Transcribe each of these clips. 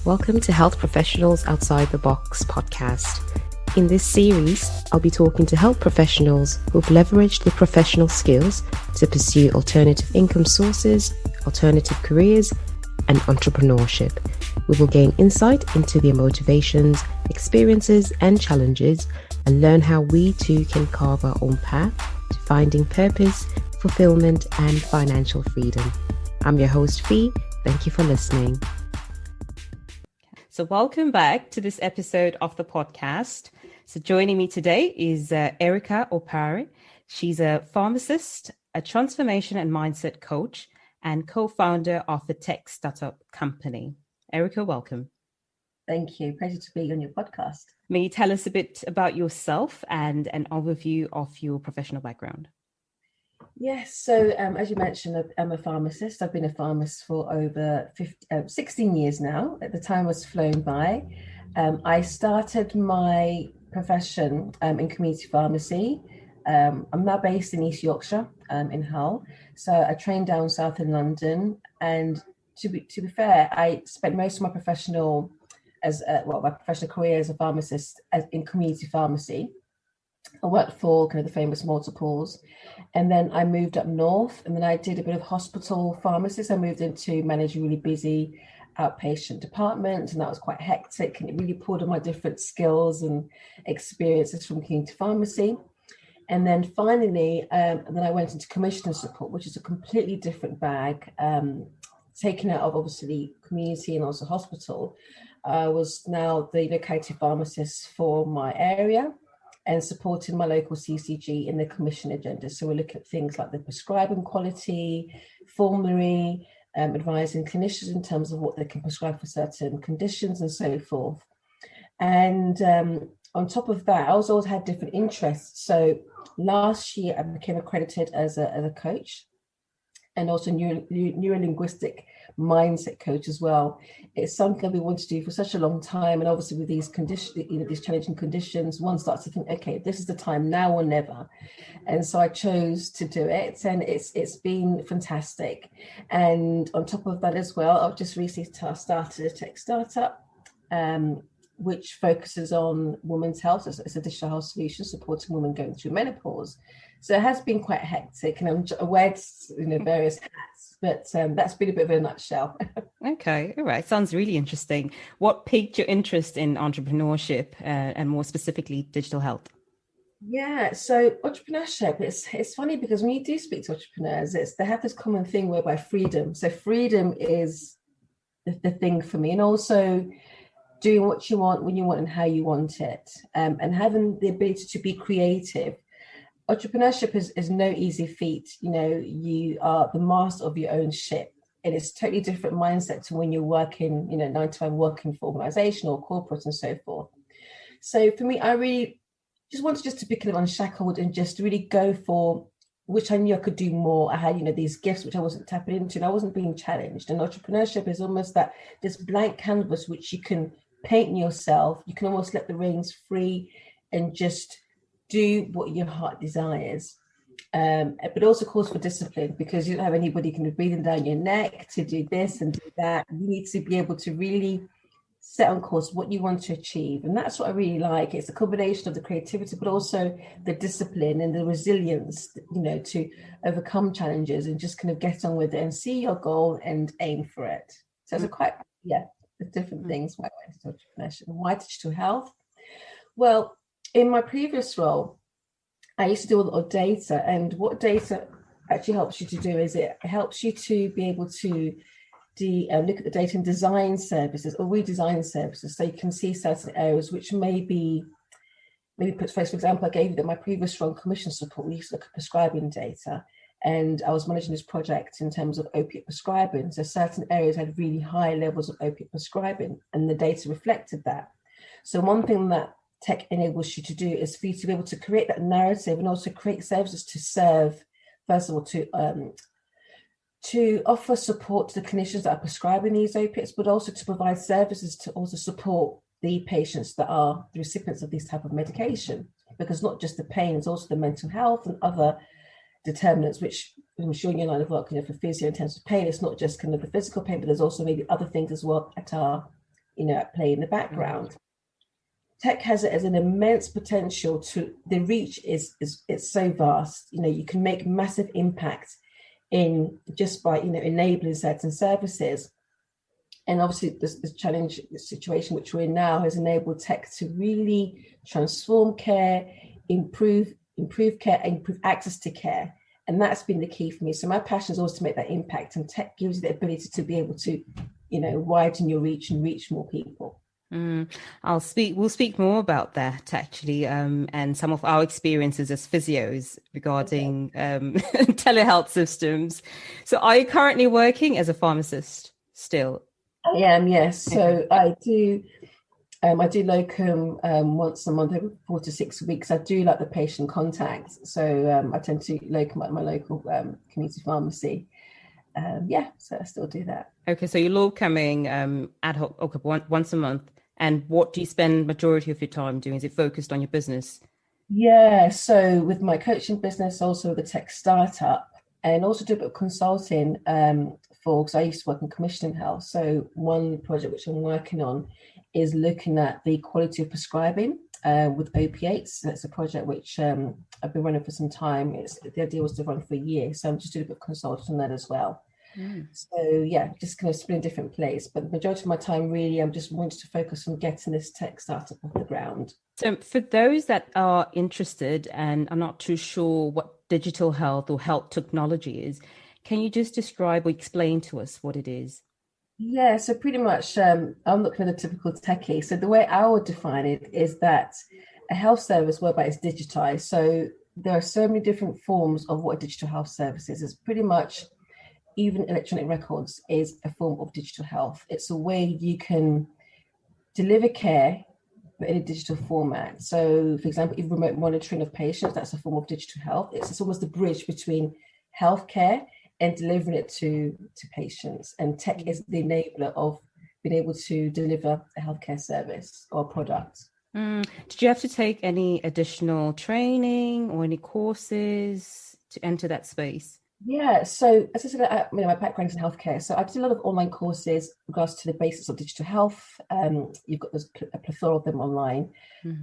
Welcome to Health Professionals Outside the Box podcast. In this series, I'll be talking to health professionals who've leveraged their professional skills to pursue alternative income sources, alternative careers, and entrepreneurship. We will gain insight into their motivations, experiences, and challenges, and learn how we too can carve our own path to finding purpose, fulfillment, and financial freedom. I'm your host, Fee. Thank you for listening. So welcome back to this episode of the podcast. So joining me today is Erica Opare. She's a pharmacist, a transformation and mindset coach, and co-founder of the tech startup company. Erica, welcome. Thank you. Pleasure to be on your podcast. May you tell us a bit about yourself and an overview of your professional background? Yes, so as you mentioned, I'm a pharmacist. I've been a pharmacist for over 16 years now. At the time was flown by. I started my profession in community pharmacy. I'm now based in East Yorkshire, in Hull. So I trained down south in London. And to be fair, I spent most of my professional career as a pharmacist in community pharmacy. I worked for kind of the famous multiples, and then I moved up north, and then I did a bit of hospital pharmacist. I moved into managing really busy outpatient departments, and that was quite hectic, and it really pulled on my different skills and experiences from community pharmacy. And then finally, then I went into commissioner support, which is a completely different bag, taken out of obviously community and also hospital. I was now the located pharmacist for my area, and supporting my local CCG in the commission agenda. So we look at things like the prescribing quality, formulary, advising clinicians in terms of what they can prescribe for certain conditions and so forth. And on top of that, I also always had different interests. So last year, I became accredited as a coach, and also neuro-linguistic mindset coach as well. It's something I've been wanting to do for such a long time, and obviously with these conditions, these challenging conditions, one starts to think, okay, this is the time, now or never. And so I chose to do it, and it's been fantastic. And on top of that as well, I've just recently started a tech startup, which focuses on women's health. It's a digital health solution supporting women going through menopause. So it has been quite hectic, and I'm aware various hats, but that's been a bit of a nutshell. Okay, all right. Sounds really interesting. What piqued your interest in entrepreneurship and more specifically digital health? Yeah, so entrepreneurship, it's funny because when you do speak to entrepreneurs, they have this common thing whereby freedom. So freedom is the thing for me, and also doing what you want, when you want, and how you want it, and having the ability to be creative. Entrepreneurship is no easy feat. You are the master of your own ship, and it's a totally different mindset to when you're working, 9 to 5, working for organization or corporate and so forth. So for me, I really just wanted to be kind of unshackled and just really go for which I knew I could do more. I had, these gifts which I wasn't tapping into, and I wasn't being challenged. And entrepreneurship is almost this blank canvas which you can paint yourself. You can almost let the reins free and just do what your heart desires, but also calls for discipline, because you don't have anybody kind of breathing down your neck to do this and do that. You need to be able to really set on course what you want to achieve, and that's what I really like. It's a combination of the creativity, but also the discipline and the resilience, to overcome challenges and just kind of get on with it and see your goal and aim for it. So it's the different things why I went into entrepreneurship. And why digital health? Well, in my previous role, I used to do a lot of data, and what data actually helps you to do is it helps you to be able to look at the data and design services or redesign services, so you can see certain areas which maybe put for example, I gave you that my previous role, commission support, we used to look at prescribing data, and I was managing this project in terms of opiate prescribing. So certain areas had really high levels of opiate prescribing, and the data reflected that. So one thing that tech enables you to do is for you to be able to create that narrative and also create services to serve, first of all, to offer support to the clinicians that are prescribing these opiates, but also to provide services to also support the patients that are the recipients of these type of medication, because not just the pain, it's also the mental health and other determinants, which I'm sure in your line of work, for physio intensive pain, it's not just kind of the physical pain, but there's also maybe other things as well that are at play in the background. Tech has it as an immense potential to, the reach is it's so vast. You can make massive impact in just by enabling certain services. And obviously this challenge, the situation which we're in now has enabled tech to really transform care, improve care, and improve access to care. And that's been the key for me. So my passion is always to make that impact, and tech gives you the ability to be able to, widen your reach and reach more people. We'll speak more about that actually, and some of our experiences as physios regarding telehealth systems. So are you currently working as a pharmacist still? I am, yes. So I do locum once a month, every 4 to 6 weeks. I do like the patient contact. So I tend to locum at my local community pharmacy. So I still do that. Okay, so you're locuming ad hoc once a month. And what do you spend majority of your time doing? Is it focused on your business? Yeah, so with my coaching business, also the tech startup, and also do a bit of consulting because I used to work in commissioning health. So one project which I'm working on is looking at the quality of prescribing with opiates. That's a project which I've been running for some time. The idea was to run for a year, so I'm just doing a bit of consulting on that as well. So just kind of split in different place, but the majority of my time really I'm just wanting to focus on getting this tech startup off the ground. So for those that are interested and are not too sure what digital health or health technology is, can you just describe or explain to us what it is? Yeah, so pretty much I'm not kind of a typical techie. So the way I would define it is that a health service whereby it's digitized. So there are so many different forms of what a digital health service is. It's pretty much, even electronic records is a form of digital health. It's a way you can deliver care, but in a digital format. So, for example, if remote monitoring of patients, that's a form of digital health. It's almost the bridge between healthcare and delivering it to patients. And tech is the enabler of being able to deliver a healthcare service or product. Did you have to take any additional training or any courses to enter that space? Yeah, so as I said, my background is in healthcare, so I did a lot of online courses in regards to the basics of digital health. You've got a plethora of them online,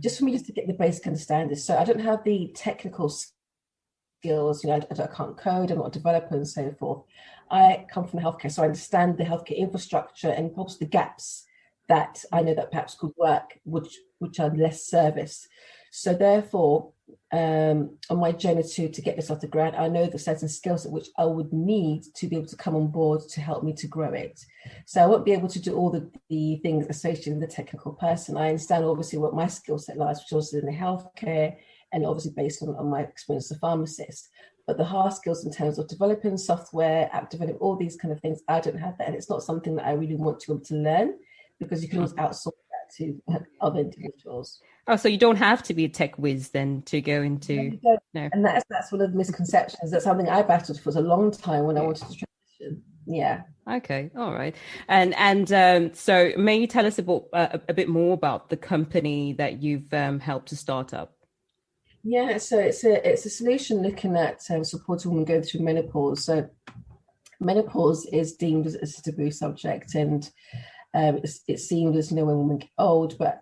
just for me just to get the basic understanding. So I don't have the technical skills, I can't code, I'm not a developer and so forth. I come from healthcare, so I understand the healthcare infrastructure and perhaps the gaps that I know that perhaps could work, which are less service. So therefore, on my journey to get this off the ground, I know the certain skills which I would need to be able to come on board to help me to grow it. So I won't be able to do all the things associated with the technical person. I understand obviously what my skill set lies, which is also in the healthcare and obviously based on my experience as a pharmacist. But the hard skills in terms of developing software, app developing, all these kind of things, I don't have that. And it's not something that I really want to be able to learn, because you can always outsource that to other individuals. Oh, so you don't have to be a tech whiz then to go into... No. And that's one of the misconceptions. That's something I battled for a long time when I wanted to transition. Yeah. Okay. All right. And so may you tell us about a bit more about the company that you've helped to start up? Yeah. So it's a solution looking at supporting women going through menopause. So menopause is deemed as a taboo subject, and it's seen as, when women get old, but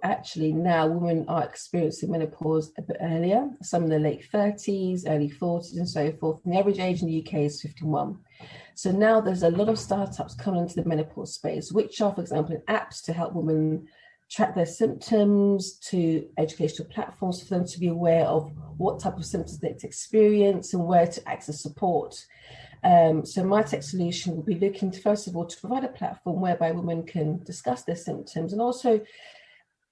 actually now women are experiencing menopause a bit earlier, some in their late 30s, early 40s and so forth. And the average age in the UK is 51. So now there's a lot of startups coming into the menopause space, which are, for example, apps to help women track their symptoms, to educational platforms for them to be aware of what type of symptoms they experience and where to access support. So my tech solution will be looking to, first of all, to provide a platform whereby women can discuss their symptoms, and also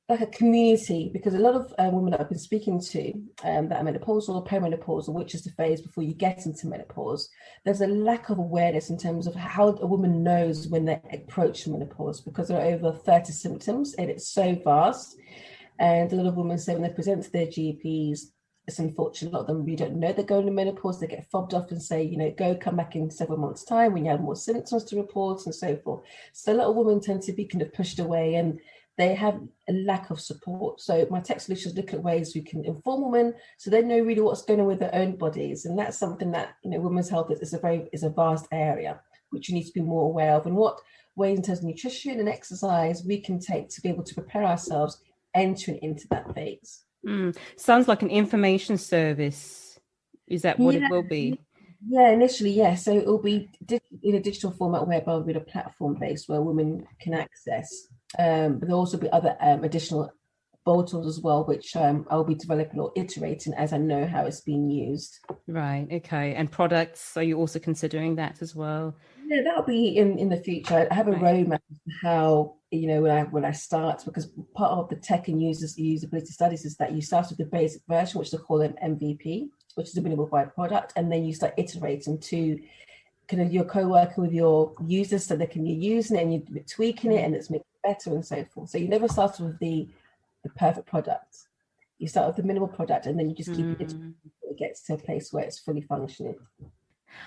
like a community, because a lot of women that I've been speaking to that are menopausal or perimenopausal, which is the phase before you get into menopause, there's a lack of awareness in terms of how a woman knows when they approach menopause, because there are over 30 symptoms and it's so vast. And a lot of women say when they present to their GPs, it's unfortunate, a lot of them, we don't know they're going to menopause. They get fobbed off and say, come back in several months' time when you have more symptoms to report and so forth. So a lot of women tend to be kind of pushed away, and they have a lack of support. So my tech solutions look at ways we can inform women so they know really what's going on with their own bodies. And that's something that, women's health is a vast area, which you need to be more aware of. And what ways in terms of nutrition and exercise we can take to be able to prepare ourselves entering into that phase. Sounds like an information service. Is that what it will be? Yeah, initially, yes. So it will be in a digital format whereby we'll be a platform based where women can access. But there'll also be other additional bolt-ons as well, which I'll be developing or iterating as I know how it's being used. Right. Okay. And products, are you also considering that as well? Yeah, that'll be in the future. I have a roadmap of how, when I start, because part of the tech and usability studies is that you start with the basic version, which they call an MVP, which is a minimal viable product, and then you start iterating to kind of you're co-working with your users so they can be using it and you're tweaking it and it's making it better and so forth. So you never start with the perfect product. You start with the minimal product and then you just keep it until it gets to a place where it's fully functioning.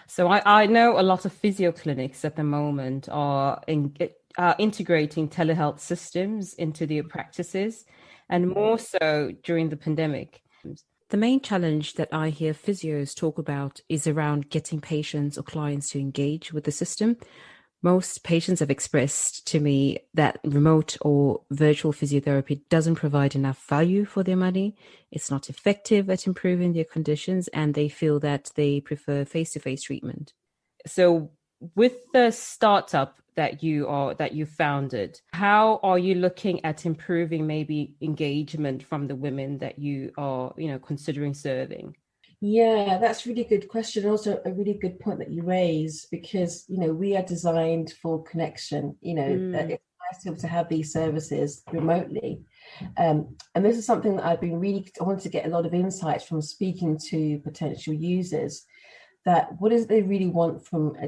So I know a lot of physio clinics at the moment are integrating telehealth systems into their practices, and more so during the pandemic. The main challenge that I hear physios talk about is around getting patients or clients to engage with the system. Most patients have expressed to me that remote or virtual physiotherapy doesn't provide enough value for their money. It's not effective at improving their conditions, and they feel that they prefer face-to-face treatment. So with the startup that you founded, how are you looking at improving maybe engagement from the women that you are, considering serving? Yeah, that's a really good question. Also a really good point that you raise, because, we are designed for connection, it's nice to be able to have these services remotely. And this is something that I wanted to get a lot of insights from speaking to potential users, that what is it they really want from a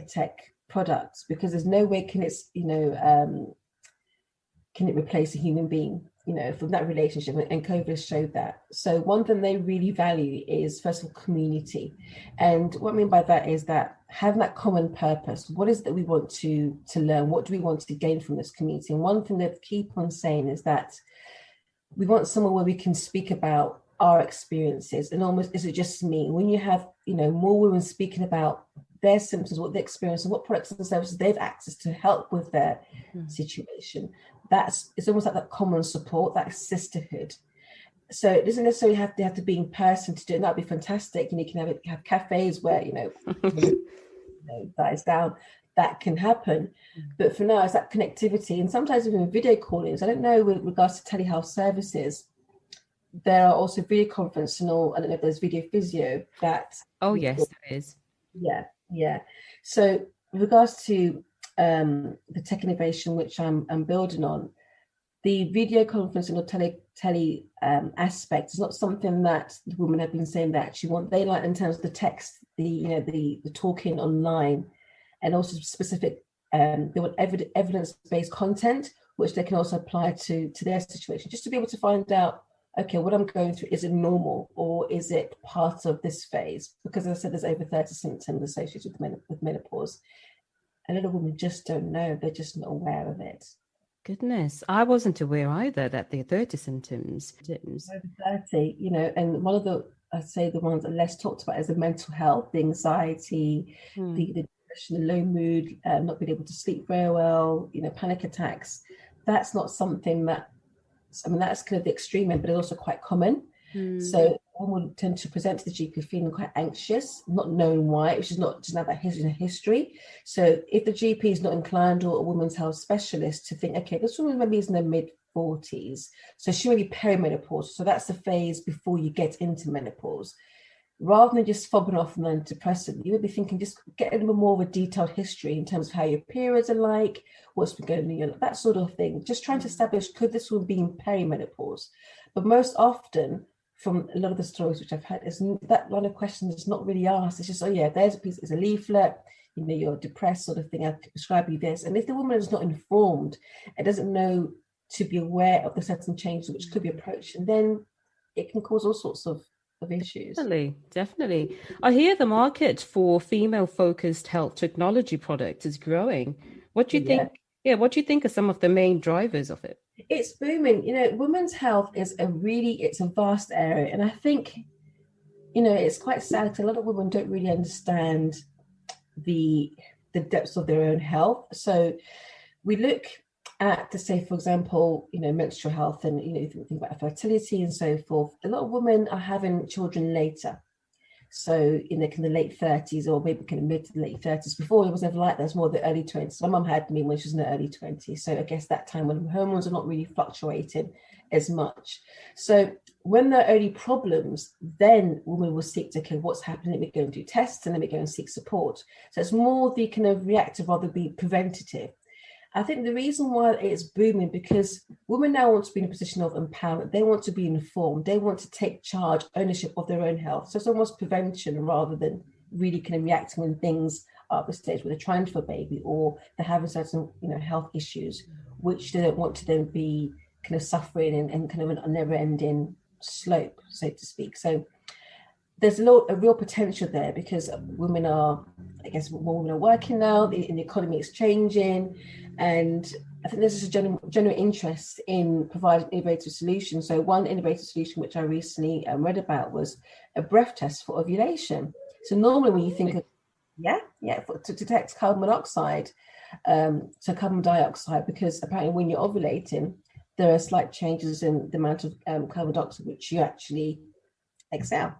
tech product, because there's no way can it replace a human being, from that relationship, and COVID has showed that. So one thing they really value is, first of all, community. And what I mean by that is that having that common purpose. What is it that we want to learn? What do we want to gain from this community? And one thing they keep on saying is that we want somewhere where we can speak about our experiences, and almost, is it just me? When you have, more women speaking about their symptoms, what they experience, and what products and services they've access to help with their situation, it's almost like that common support, that sisterhood. So it doesn't necessarily have to be in person to do it. That'd be fantastic. You can have cafes where dies down. That can happen, but for now, it's that connectivity, and sometimes even video callings. I don't know with regards to telehealth services. There are also video conference and all. I don't know if there's video physio that. Oh yes, there is. Yeah. So with regards to the tech innovation which I'm building on, the video conferencing or tele aspect is not something that the women have been saying they actually want. They like, in terms of the text, the talking online, and also specific. They want evidence-based content which they can also apply to their situation, just to be able to find out, okay, what I'm going through, is it normal or is it part of this phase? Because as I said, there's over 30 symptoms associated with menopause. A lot of women just don't know. They're just not aware of it. Goodness, I wasn't aware either that there are 30 symptoms. Over 30, and one of I'd say the ones that are less talked about is the mental health, the anxiety, the depression, the low mood, not being able to sleep very well, panic attacks. That's not something that, that's kind of the extreme end, but it's also quite common. So one would tend to present to the GP feeling quite anxious, not knowing why. It's just not have that history. So if the GP is not inclined, or a women's health specialist, to think, okay, this woman maybe is in their mid-40s, so she may be perimenopause. So that's the phase before you get into menopause. Rather than just fobbing off an antidepressant, you would be thinking, just get a little more of a detailed history in terms of how your periods are like, what's been going on, that sort of thing. Just trying to establish, could this woman be in perimenopause? But most often, from a lot of the stories which I've had, is that line of questions is not really asked. It's just, oh yeah, there's a piece, it's a leaflet, you're depressed sort of thing, I prescribe you this. And if the woman is not informed, it doesn't know to be aware of the certain changes which could be approached, and then it can cause all sorts of issues. Definitely. I hear the market for female-focused health technology products is growing. What do you think? Yeah, what do you think are some of the main drivers of it? It's booming. Women's health is it's a vast area, and I think, it's quite sad because a lot of women don't really understand the the depths of their own health. So we look at, to say, for example, menstrual health, and if you think about fertility and so forth, a lot of women are having children later. So in the kind of late 30s, or maybe kind of mid to late 30s. Before, it was never like that. It was more the early 20s. My mum had me when she was in the early 20s. So I guess that time when hormones are not really fluctuating as much. So when there are early problems, then women will seek to, okay, what's happening? Let me go and do tests, and let me go and seek support. So it's more the kind of reactive rather than be preventative. I think the reason why it's booming, because women now want to be in a position of empowerment. They want to be informed. They want to take charge, ownership of their own health. So it's almost prevention rather than really kind of reacting when things are at the stage where they're trying for a baby, or they're having certain, health issues, which they don't want to then be kind of suffering and kind of a never-ending slope, so to speak. So there's a real potential there, because women are, I guess, more women are working now, the economy is changing, and I think there's just a general interest in providing innovative solutions. So one innovative solution which I recently read about was a breath test for ovulation. So normally when you think of, to detect carbon monoxide, so carbon dioxide, because apparently when you're ovulating, there are slight changes in the amount of carbon dioxide which you actually exhale.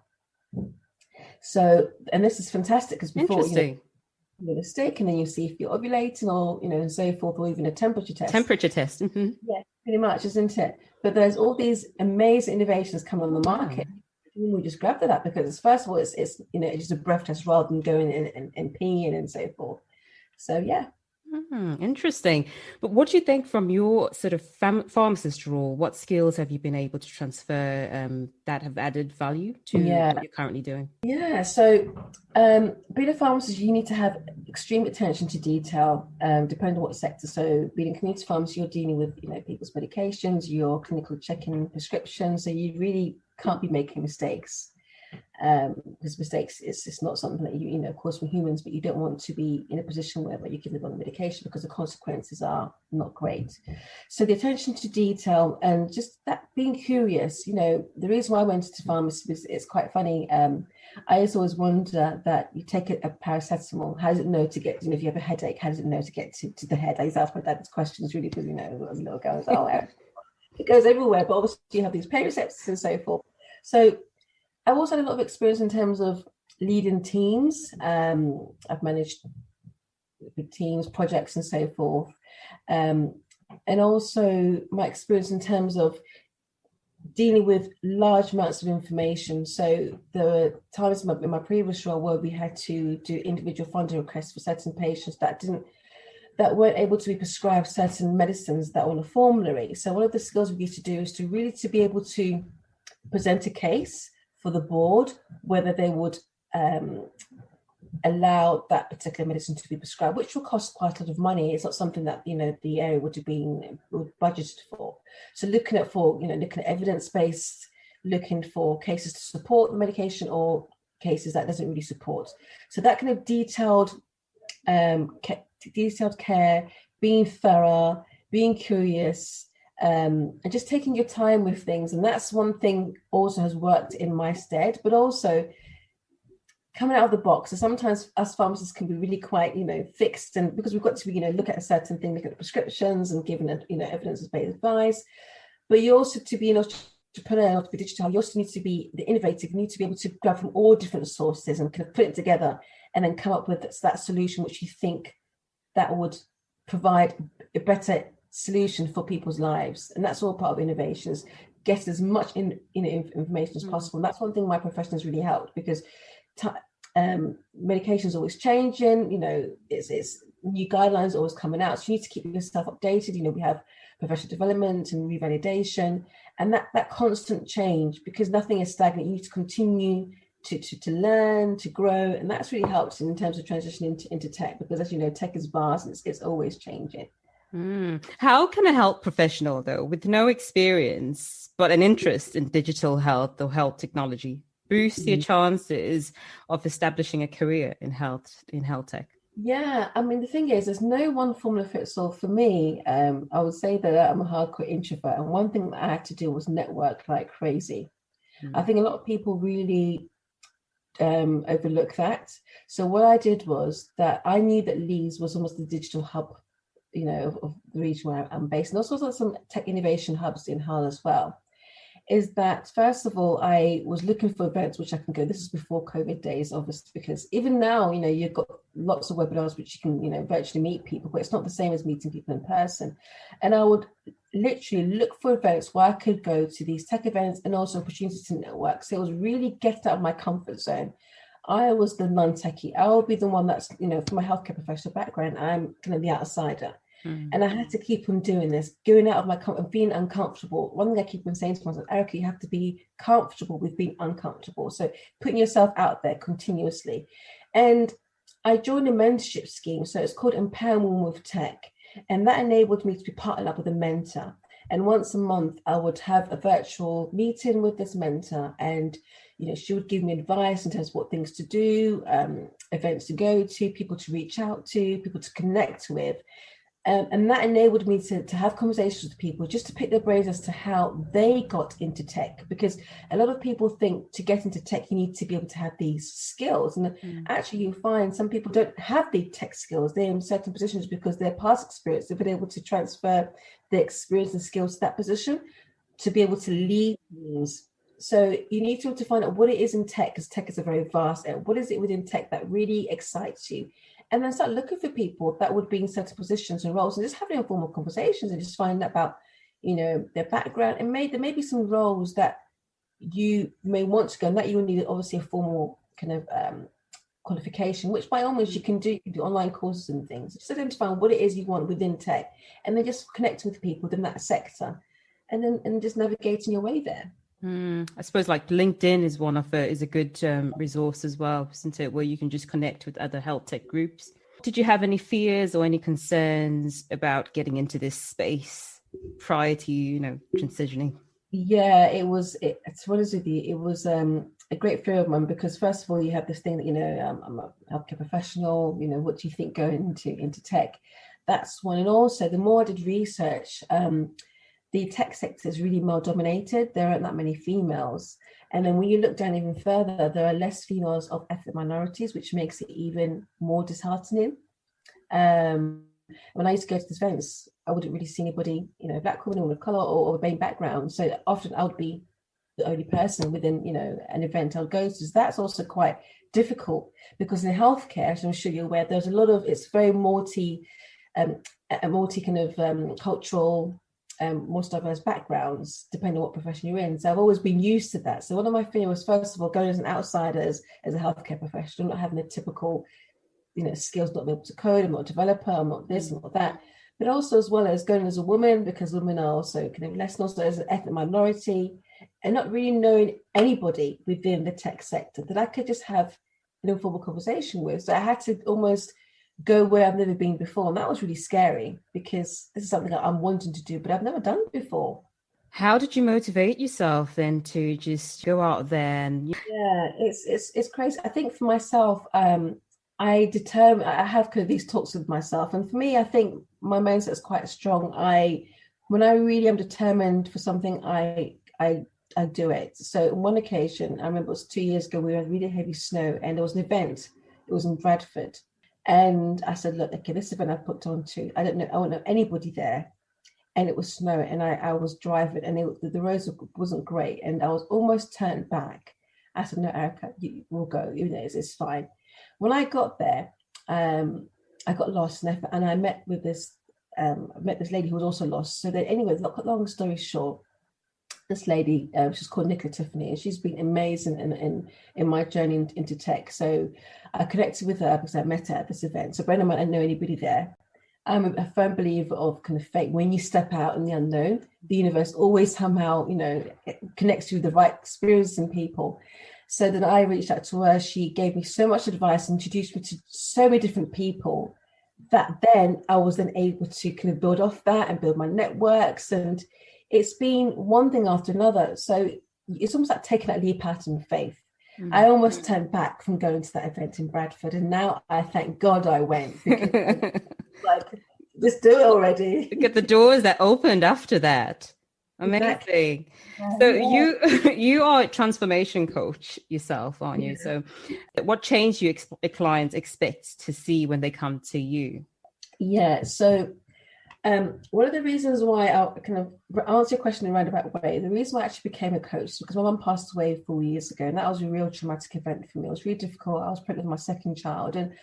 So, and this is fantastic, because before, a stick, and then you see if you're ovulating, or and so forth, or even a temperature test. Mm-hmm. Yeah, pretty much, isn't it? But there's all these amazing innovations coming on the market. We just grabbed at that, because first of all, it's just a breath test rather than going in and peeing and so forth. So yeah. Interesting. But what do you think, from your sort of pharmacist role, what skills have you been able to transfer that have added value to what you're currently doing? Yeah, so being a pharmacist, you need to have extreme attention to detail, depending on what sector. So being in community pharmacy, you're dealing with people's medications, you're clinical checking prescriptions, so you really can't be making mistakes. Because mistakes is just not something that you of course, we're humans, but you don't want to be in a position where you give the wrong medication, because the consequences are not great. So the attention to detail, and just that being curious. The reason why I went into pharmacy is, it's quite funny. I always wonder that you take a paracetamol, how does it know to get, if you have a headache, how does it know to get to the head? I used to ask my dad this question, really, because as a little girl, it goes everywhere, but obviously you have these pain receptors and so forth. So I've also had a lot of experience in terms of leading teams. I've managed big teams, projects, and so forth. And also my experience in terms of dealing with large amounts of information. So there were times in my previous role where we had to do individual funding requests for certain patients that weren't able to be prescribed certain medicines that were on a formulary. So one of the skills we used to do is to really to be able to present a case for the board, whether they would allow that particular medicine to be prescribed, which will cost quite a lot of money. It's not something that the area would have been budgeted for. So looking at evidence-based, looking for cases to support the medication, or cases that doesn't really support. So that kind of detailed care, being thorough, being curious, and just taking your time with things. And that's one thing also has worked in my stead, but also coming out of the box. So sometimes us pharmacists can be really quite, fixed, and because we've got to, look at a certain thing, look at the prescriptions and giving evidence-based advice. But you also, to be an entrepreneur, not to be digital, you also need to be the innovative. You need to be able to grab from all different sources and kind of put it together, and then come up with that solution which you think that would provide a better solution for people's lives. And that's all part of innovations. Get as much information as possible. And that's one thing my profession has really helped, because medication is always changing. It's new guidelines always coming out, so you need to keep yourself updated. We have professional development and revalidation, and that constant change, because nothing is stagnant. You need to continue to learn, to grow, and that's really helped in terms of transitioning into tech, because as you know, tech is vast and it's always changing. How can a health professional, though, with no experience but an interest in digital health or health technology, boost your chances of establishing a career in health tech? Yeah, I mean, the thing is, there's no one formula fits all. For me, I would say that I'm a hardcore introvert, and one thing that I had to do was network like crazy. I think a lot of people really overlook that. So what I did was that I knew that Leeds was almost the digital hub, of the region where I'm based, and also some tech innovation hubs in Hull as well. Is that first of all, I was looking for events which I can go. This is before COVID days, obviously, because even now, you've got lots of webinars which you can, virtually meet people, but it's not the same as meeting people in person. And I would literally look for events where I could go to these tech events and also opportunities to network. So it was really get out of my comfort zone. I was the non-techie. I will be the one that's, from my healthcare professional background, I'm kind of the outsider. And I had to keep on doing this, going out of my comfort, being uncomfortable. One thing I keep on saying to myself, Erica, you have to be comfortable with being uncomfortable. So putting yourself out there continuously. And I joined a mentorship scheme. So it's called Empower Women with Tech. And that enabled me to be partnered up with a mentor. And once a month, I would have a virtual meeting with this mentor. And, she would give me advice in terms of what things to do, events to go to, people to reach out to, people to connect with. And that enabled me to have conversations with people, just to pick their brains as to how they got into tech. Because a lot of people think to get into tech, you need to be able to have these skills. And actually, you find some people don't have the tech skills. They're in certain positions because their past experience, they've been able to transfer their experience and skills to that position to be able to lead teams. So you need to find out what it is in tech, because tech is a very vast area. What is it within tech that really excites you? And then start looking for people that would be in certain positions and roles, and just having informal conversations and just finding out about, their background. And there may be some roles that you may want to go, and that you will need obviously a formal kind of qualification, which by all means you can do. You can do online courses and things. Just identify what it is you want within tech, and then just connecting with people within that sector, and just navigating your way there. I suppose like LinkedIn is a good resource as well, isn't it? Where you can just connect with other health tech groups. Did you have any fears or any concerns about getting into this space prior to transitioning? Yeah, to be honest with you, it was a great fear of mine, because first of all, you have this thing that I'm a healthcare professional. What do you think going into tech? That's one. And also, the more I did research, the tech sector is really male dominated. There aren't that many females. And then when you look down even further, there are less females of ethnic minorities, which makes it even more disheartening. When I used to go to these events, I wouldn't really see anybody, black woman of color or a BAME background. So often I would be the only person within, an event I'll go to. So that's also quite difficult, because in healthcare, as I'm sure you're aware, there's a lot of, it's very multi kind of cultural, most diverse backgrounds, depending on what profession you're in. So I've always been used to that. So one of my fears was, first of all, going as an outsider as a healthcare professional, not having the typical, skills, not being able to code, I'm not a developer, I'm not this, I'm not that. But also as well as going as a woman, because women are also kind of less, and also as an ethnic minority, and not really knowing anybody within the tech sector that I could just have an informal conversation with. So I had to almost go where I've never been before. And that was really scary, because this is something that I'm wanting to do, but I've never done before. How did you motivate yourself then to just go out there? Yeah, it's crazy. I think for myself, I have kind of these talks with myself. And for me, I think my mindset is quite strong. When I really am determined for something, I do it. So on one occasion, I remember it was 2 years ago, we had really heavy snow, and there was an event. It was in Bradford. And I said, look, okay, this event I've put on to, I don't know anybody there. And it was snowing, and I was driving, and the roads wasn't great. And I was almost turned back. I said, no, Erica, we'll go, it's fine. When I got there, I got lost, and I met with this lady who was also lost. So then anyway, long story short, this lady, she's called Nicola Tiffany, and she's been amazing in my journey into tech. So I connected with her because I met her at this event. So Brendan might not know anybody there. I'm a firm believer of kind of fate. When you step out in the unknown, the universe always somehow, connects you with the right experience and people. So then I reached out to her. She gave me so much advice, introduced me to so many different people, that then I was then able to kind of build off that and build my networks. And it's been one thing after another. So it's almost like taking that leap out in faith. Mm-hmm. I almost turned back from going to that event in Bradford, and now I thank God I went, because just do it already. Look at the doors that opened after that. Amazing. Yeah, So yeah. you are a transformation coach yourself, aren't you? So what change do you clients expect to see when they come to you? Yeah. So one of the reasons why I kind of answer your question in a roundabout way, the reason why I actually became a coach is because my mum passed away 4 years ago, and that was a real traumatic event for me. It was really difficult. I was pregnant with my second child, and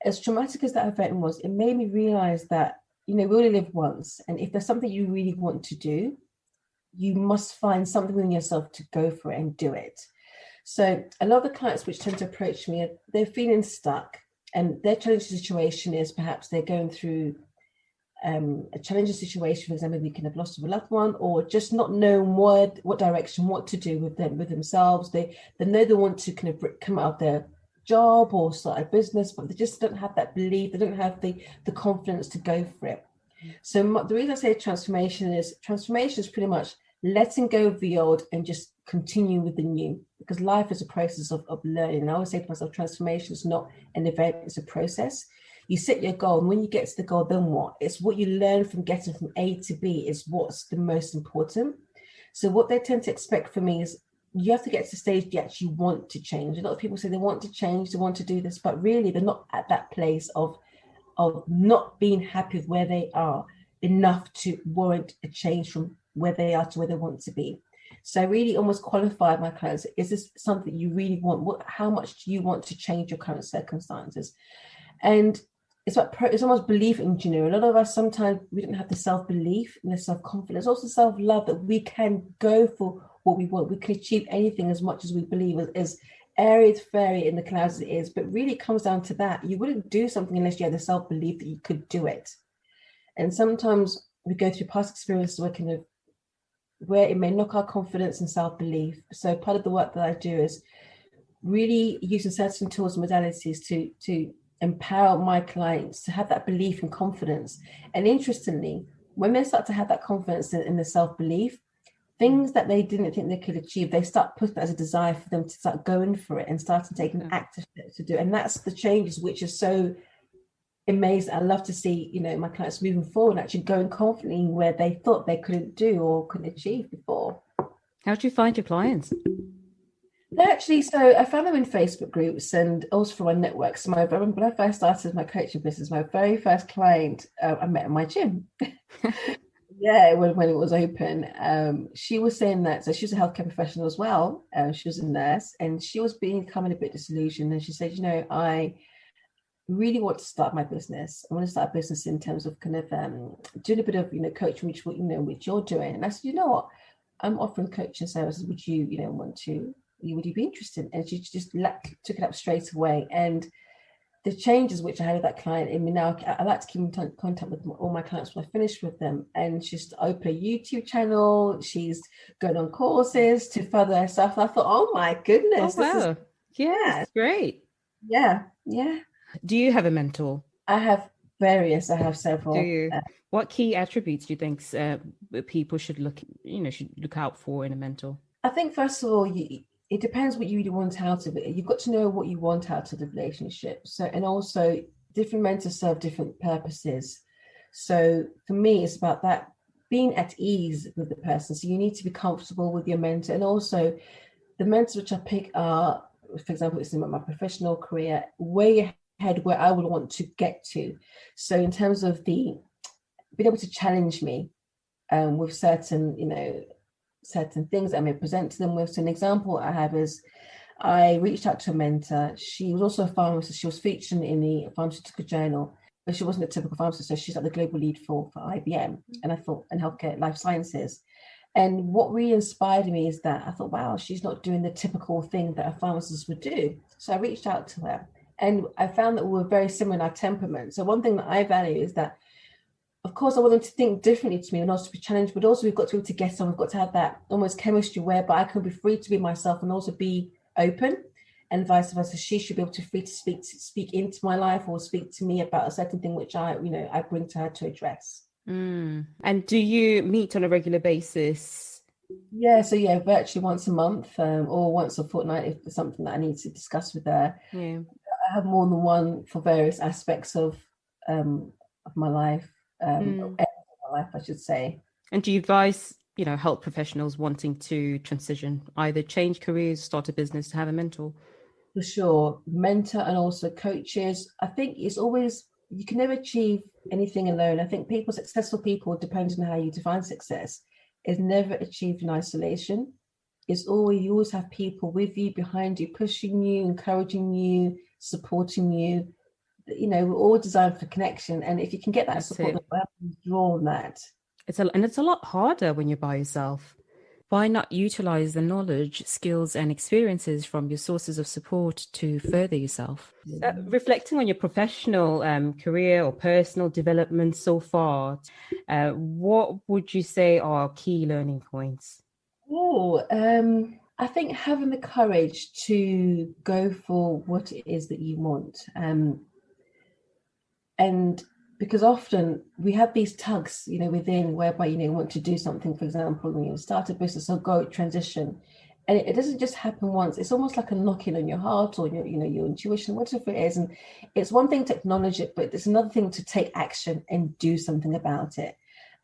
as traumatic as that event was, it made me realize that, we only live once, and if there's something you really want to do, you must find something within yourself to go for it and do it. So a lot of the clients which tend to approach me, they're feeling stuck, and their challenging situation is perhaps they're going through a challenging situation. For example, they can have lost a loved one, or just not knowing what direction, what to do with themselves. They know they want to kind of come out of their job or start a business, but they just don't have that belief. They don't have the confidence to go for it. So the reason I say transformation is pretty much letting go of the old and just continue with the new, because life is a process of learning. And I always say to myself, transformation is not an event, it's a process. You set your goal, and when you get to the goal, then what? It's what you learn from getting from A to B is what's the most important. So what they tend to expect from me is you have to get to the stage you actually want to change. A lot of people say they want to change, they want to do this, but really they're not at that place of not being happy with where they are enough to warrant a change from where they are to where they want to be. So I really almost qualify my clients. Is this something you really want? How much do you want to change your current circumstances? And it's almost belief engineering. A lot of us, sometimes we don't have the self-belief and the self-confidence, also self-love, that we can go for what we want. We can achieve anything as much as we believe, as airy, fairy in the clouds as it is. But really it comes down to that. You wouldn't do something unless you had the self-belief that you could do it. And sometimes we go through past experiences where it may knock our confidence and self-belief. So part of the work that I do is really using certain tools and modalities to empower my clients to have that belief and confidence. And interestingly, when they start to have that confidence in the self-belief, things that they didn't think they could achieve, they start putting that as a desire for them to start going for it and starting taking active steps to do it. And that's the changes which is so amazing. I love to see, my clients moving forward, actually going confidently where they thought they couldn't do or couldn't achieve before. How do you find your clients? Actually, so I found them in Facebook groups and also from my network. So when I first started my coaching business, my very first client I met in my gym. Yeah, when it was open. She was saying that, so she was a healthcare professional as well. She was a nurse, and she was becoming a bit disillusioned. And she said, I really want to start my business. I want to start a business in terms of kind of doing a bit of coaching, which you're doing. And I said, what? I'm offering coaching services. Would you would you be interested? And she just took it up straight away. And the changes which I had with that client, I mean, now I like to keep in contact with all my clients when I finish with them. And she's opened a YouTube channel. She's going on courses to further herself. And I thought, oh my goodness, this is great. Yeah. Do you have a mentor? I have various. I have several. Do you? What key attributes do you think people should look out for in a mentor? I think first of all, it depends what you really want out of it. You've got to know what you want out of the relationship. So, and also different mentors serve different purposes. So for me, it's about that being at ease with the person. So you need to be comfortable with your mentor. And also the mentors which I pick are, for example, it's in my professional career, way ahead where I would want to get to. So in terms of being able to challenge me with certain things I may present to them with. So an example I have is I reached out to a mentor. She was also a pharmacist. She was featured in the pharmaceutical journal, but she wasn't a typical pharmacist. So she's like the global lead for IBM, and I thought, and healthcare, life sciences. And what really inspired me is that I thought, wow, she's not doing the typical thing that a pharmacist would do. So I reached out to her, and I found that we were very similar in our temperament. So one thing that I value is that, of course, I want them to think differently to me and also be challenged, but also we've got to be able to get on. We've got to have that almost chemistry whereby I can be free to be myself and also be open, and vice versa. She should be able to free to speak into my life or speak to me about a certain thing which I bring to her to address. And do you meet on a regular basis? Yeah, so virtually once a month or once a fortnight if there's something that I need to discuss with her. Yeah, I have more than one for various aspects of my life. My life, I should say. And do you advise help professionals wanting to transition, either change careers, start a business, to have a mentor? For sure. Mentor and also coaches. I think it's always, you can never achieve anything alone. I think successful people, depending on how you define success, is never achieved in isolation. It's always, you always have people with you, behind you, pushing you, encouraging you, supporting you. We're all designed for connection. And if you can get that support, draw on that. It's a lot harder when you're by yourself. Why not utilize the knowledge, skills, and experiences from your sources of support to further yourself? Reflecting on your professional career or personal development so far, what would you say are key learning points? I think having the courage to go for what it is that you want. And because often we have these tugs, within, whereby, you want to do something, for example, when you start a business or go transition. And it doesn't just happen once. It's almost like a knocking on your heart or your intuition, whatever it is. And it's one thing to acknowledge it, but it's another thing to take action and do something about it.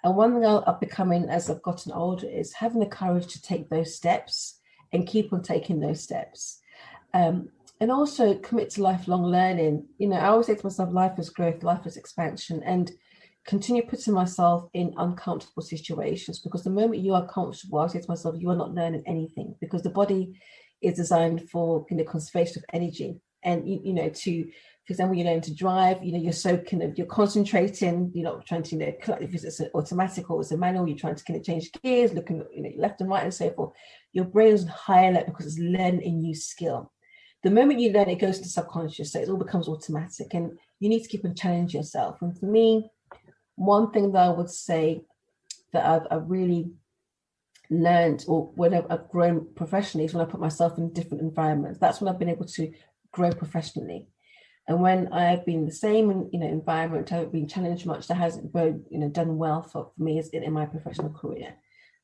And one thing I've becoming as I've gotten older is having the courage to take those steps and keep on taking those steps. And also commit to lifelong learning. I always say to myself, life is growth, life is expansion, and continue putting myself in uncomfortable situations, because the moment you are comfortable, I say to myself, you are not learning anything, because the body is designed for conservation of energy. And for example, you learn to drive, you're so you're concentrating, you're not trying to, if it's an automatic or it's a manual, you're trying to change gears, looking left and right and so forth. Your brain is on high alert because it's learning a new skill. The moment you learn, it goes to subconscious, so it all becomes automatic, and you need to keep on challenging yourself. And for me, one thing that I would say that I've really learned, or when I've grown professionally, is when I put myself in different environments. That's when I've been able to grow professionally. And when I've been in the same environment, I haven't been challenged much, that hasn't done well for me in my professional career.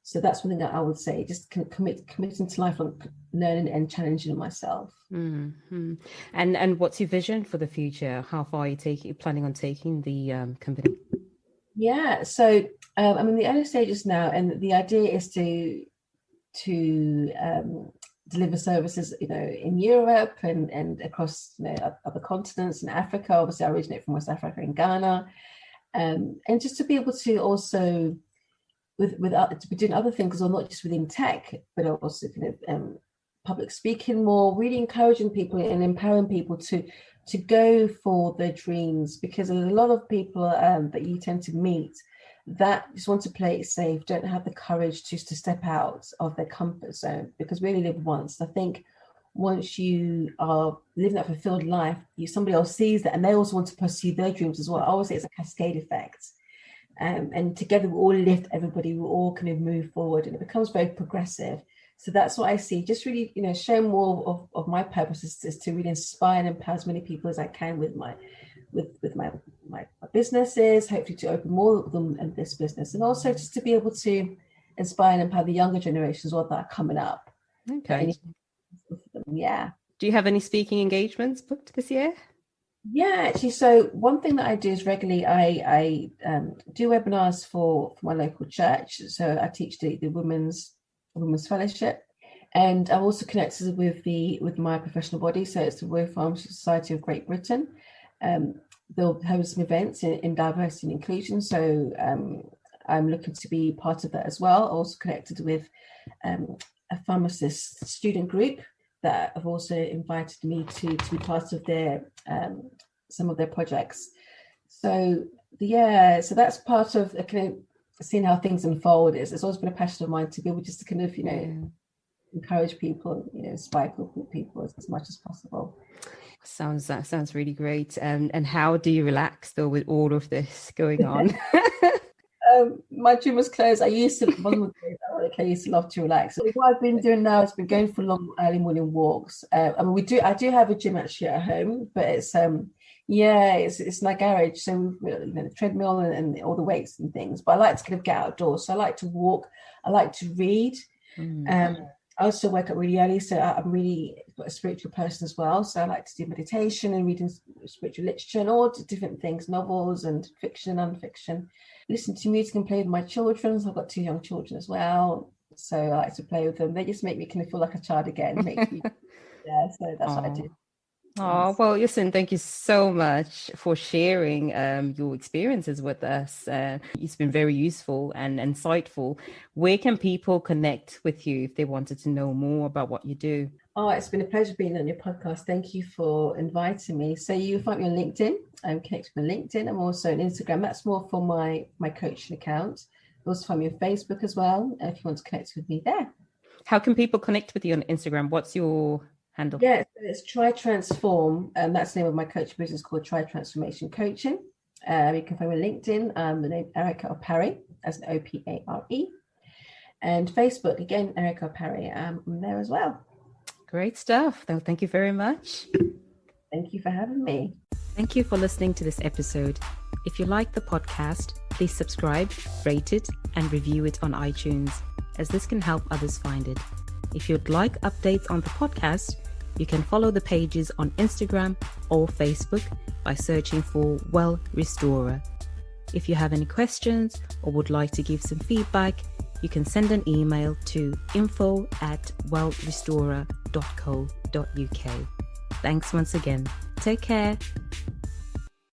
So that's one thing that I would say, just committing to lifelong learning and challenging myself. Mm-hmm. And what's your vision for the future? How far are you planning on taking the company? Yeah, so I'm in the early stages now, and the idea is to deliver services, in Europe and across other continents, in Africa. Obviously, I originate from West Africa and Ghana, and just to be able to also to be doing other things, or not just within tech, but also public speaking more, really encouraging people and empowering people to go for their dreams, because there's a lot of people that you tend to meet that just want to play it safe, don't have the courage to step out of their comfort zone, because we only live once. I think once you are living that fulfilled life, somebody else sees that and they also want to pursue their dreams as well. I always say it's a cascade effect. And together we all lift everybody, we all kind of move forward, and it becomes very progressive. So that's what I see. Just really, share more of my purpose is to really inspire and empower as many people as I can with my businesses, hopefully to open more of them in this business, and also just to be able to inspire and empower the younger generations that are coming up. Okay. Yeah. Do you have any speaking engagements booked this year? Yeah, actually. So one thing that I do is regularly, I do webinars for my local church. So I teach the women's fellowship, and I'm also connected with my professional body. So it's the Royal Pharmacist Society of Great Britain. They'll host some events in diversity and inclusion. So I'm looking to be part of that as well. Also connected with a Pharmacist student group that have also invited me to be part of their some of their projects. So so that's part of kind of seeing how things unfold. It's always been a passion of mine to be able just to kind of encourage people, inspire people as much as possible. That sounds really great. And how do you relax though with all of this going on? My gym was closed. I used to love to relax. So what I've been doing now has been going for long early morning walks. I do have a gym actually at home, but it's it's my garage. So the treadmill and all the weights and things. But I like to kind of get outdoors. So I like to walk. I like to read. I also wake up really early, so I'm really a spiritual person as well. So I like to do meditation and reading spiritual literature and all different things, novels and fiction, non-fiction. Listen to music and play with my children. So I've got 2 young children as well. So I like to play with them. They just make me kind of feel like a child again. Yeah, so that's what I do. Oh, well, listen, thank you so much for sharing your experiences with us. It's been very useful and insightful. Where can people connect with you if they wanted to know more about what you do? Oh, it's been a pleasure being on your podcast. Thank you for inviting me. So you find me on LinkedIn. I'm connected with LinkedIn. I'm also on Instagram. That's more for my coaching account. You also find me on Facebook as well, if you want to connect with me there. How can people connect with you on Instagram? What's your handle? Yeah, so it's Try Transform. That's the name of my coaching business called Try Transformation Coaching. You can find me on LinkedIn. The name Erica Opare, as an Opare. And Facebook, again, Erica Opare. I'm there as well. Great stuff. Well, thank you very much. Thank you for having me. Thank you for listening to this episode. If you like the podcast, please subscribe, rate it, and review it on iTunes, as this can help others find it. If you'd like updates on the podcast, you can follow the pages on Instagram or Facebook by searching for Well Restorer. If you have any questions or would like to give some feedback, you can send an email to info@wellrestorer.co.uk. Thanks once again. Take care.